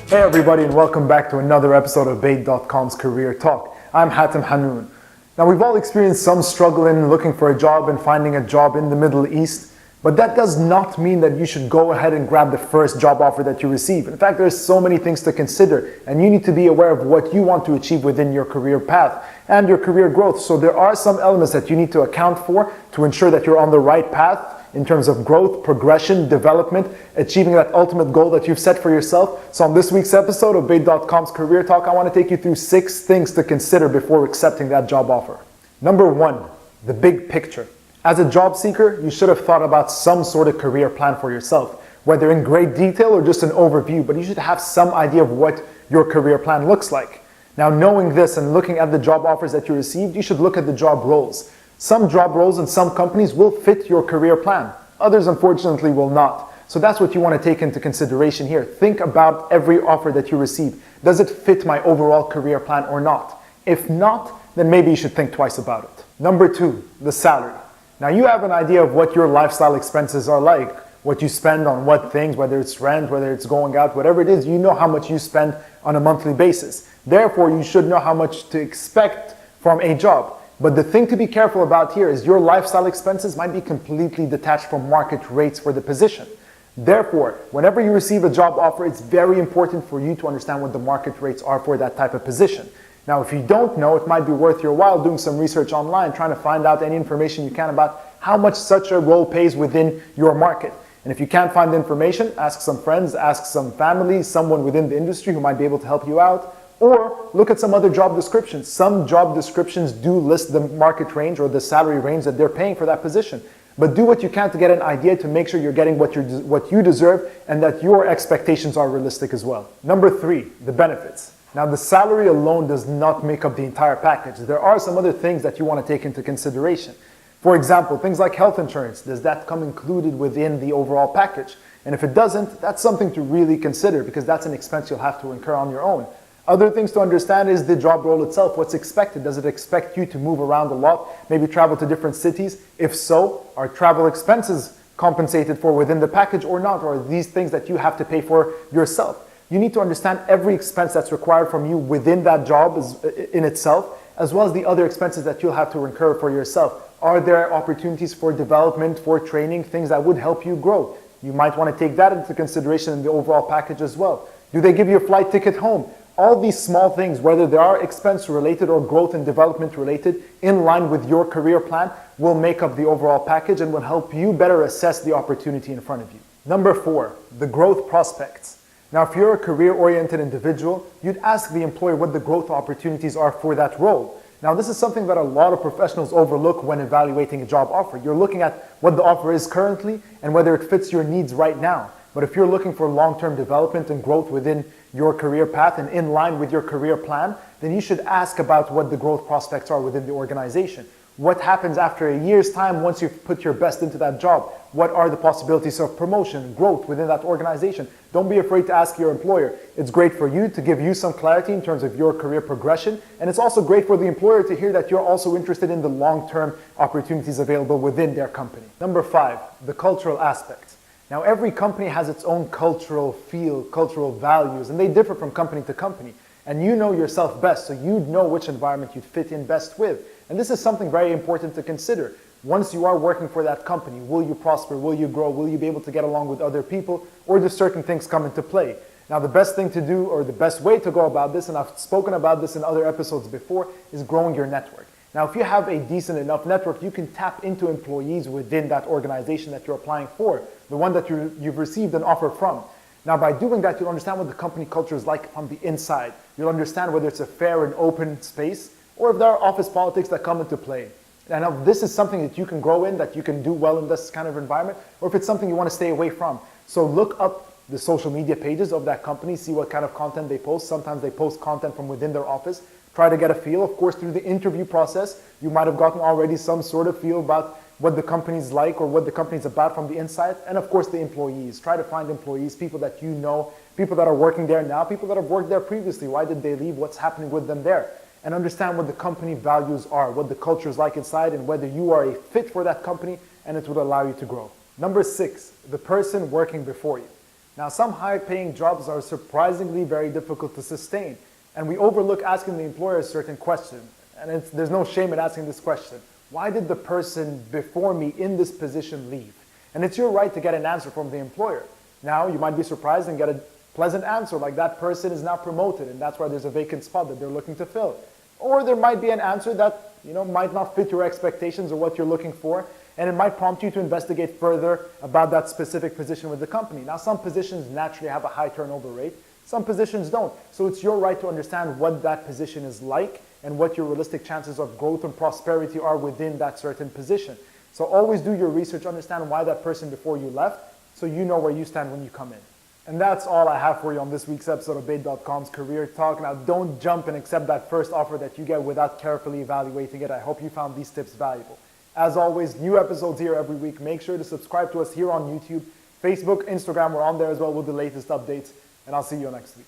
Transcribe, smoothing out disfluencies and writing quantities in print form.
Hey everybody, and welcome back to another episode of Bayt.com's Career Talk. I'm Hatem. Now, we've all experienced some struggle in looking for a job and finding a job in the Middle East, but that does not mean that you should go ahead and grab the first job offer that you receive. In fact, there's so many things to consider, and you need to be aware of what you want to achieve within your career path and your career growth. So there are some elements that you need to account for to ensure that you're on the right path in terms of growth, progression, development, achieving that ultimate goal that you've set for yourself. So on this week's episode of Bayt.com's Career Talk, I want to take you through 6 things to consider before accepting that job offer. Number 1, the big picture. As a job seeker, you should have thought about some sort of career plan for yourself, whether in great detail or just an overview, but you should have some idea of what your career plan looks like. Now, knowing this and looking at the job offers that you received, you should look at the job roles. Some job roles in some companies will fit your career plan. Others, unfortunately, will not. So that's what you want to take into consideration here. Think about every offer that you receive. Does it fit my overall career plan or not? If not, then maybe you should think twice about it. Number 2, the salary. Now, you have an idea of what your lifestyle expenses are like, what you spend on what things, whether it's rent, whether it's going out, whatever it is, you know how much you spend on a monthly basis. Therefore, you should know how much to expect from a job. But the thing to be careful about here is your lifestyle expenses might be completely detached from market rates for the position. Therefore, whenever you receive a job offer, it's very important for you to understand what the market rates are for that type of position. Now, if you don't know, it might be worth your while doing some research online, trying to find out any information you can about how much such a role pays within your market. And if you can't find the information, ask some friends, ask some family, someone within the industry who might be able to help you out. Or look at some other job descriptions. Some job descriptions do list the market range or the salary range that they're paying for that position. But do what you can to get an idea to make sure you're getting what you deserve and that your expectations are realistic as well. Number 3, the benefits. Now, the salary alone does not make up the entire package. There are some other things that you want to take into consideration. For example, things like health insurance. Does that come included within the overall package? And if it doesn't, that's something to really consider because that's an expense you'll have to incur on your own. Other things to understand is the job role itself. What's expected? Does it expect you to move around a lot, maybe travel to different cities? If so, are travel expenses compensated for within the package or not? Or are these things that you have to pay for yourself? You need to understand every expense that's required from you within that job in itself, as well as the other expenses that you'll have to incur for yourself. Are there opportunities for development, for training, things that would help you grow? You might want to take that into consideration in the overall package as well. Do they give you a flight ticket home? All these small things, whether they are expense related or growth and development related, in line with your career plan, will make up the overall package and will help you better assess the opportunity in front of you. Number 4, the growth prospects. Now, if you're a career-oriented individual, you'd ask the employer what the growth opportunities are for that role. Now, this is something that a lot of professionals overlook when evaluating a job offer. You're looking at what the offer is currently and whether it fits your needs right now. But if you're looking for long-term development and growth within your career path and in line with your career plan, then you should ask about what the growth prospects are within the organization. What happens after a year's time once you've put your best into that job? What are the possibilities of promotion, growth within that organization? Don't be afraid to ask your employer. It's great for you to give you some clarity in terms of your career progression, and it's also great for the employer to hear that you're also interested in the long-term opportunities available within their company. Number 5, the cultural aspect. Now, every company has its own cultural feel, cultural values, and they differ from company to company. And you know yourself best, so you know which environment you'd fit in best with. And this is something very important to consider. Once you are working for that company, will you prosper? Will you grow? Will you be able to get along with other people? Or do certain things come into play? Now, the best thing to do, or the best way to go about this, and I've spoken about this in other episodes before, is growing your network. Now, if you have a decent enough network, you can tap into employees within that organization that you're applying for, the one that you've received an offer from. Now, by doing that, you'll understand what the company culture is like from the inside. You'll understand whether it's a fair and open space, or if there are office politics that come into play. And now this is something that you can grow in, that you can do well in this kind of environment, or if it's something you want to stay away from. So look up the social media pages of that company, see what kind of content they post. Sometimes they post content from within their office. Try to get a feel. Of course, through the interview process, you might have gotten already some sort of feel about what the company's like or what the company's about from the inside. And of course, the employees. Try to find employees, people that you know, people that are working there now, people that have worked there previously. Why did they leave? What's happening with them there? And understand what the company values are, what the culture is like inside, and whether you are a fit for that company and it would allow you to grow. Number 6, the person working before you. Now, some high-paying jobs are surprisingly very difficult to sustain, and we overlook asking the employer a certain question. And there's no shame in asking this question. Why did the person before me in this position leave? And it's your right to get an answer from the employer. Now, you might be surprised and get a pleasant answer, like that person is now promoted, and that's why there's a vacant spot that they're looking to fill. Or there might be an answer that might not fit your expectations or what you're looking for, and it might prompt you to investigate further about that specific position with the company. Now, some positions naturally have a high turnover rate, some positions don't. So it's your right to understand what that position is like and what your realistic chances of growth and prosperity are within that certain position. So always do your research, understand why that person before you left, so you know where you stand when you come in. And that's all I have for you on this week's episode of Bayt.com's Career Talk. Now, don't jump and accept that first offer that you get without carefully evaluating it. I hope you found these tips valuable. As always, new episodes here every week. Make sure to subscribe to us here on YouTube, Facebook, Instagram. We're on there as well with the latest updates. And I'll see you next week.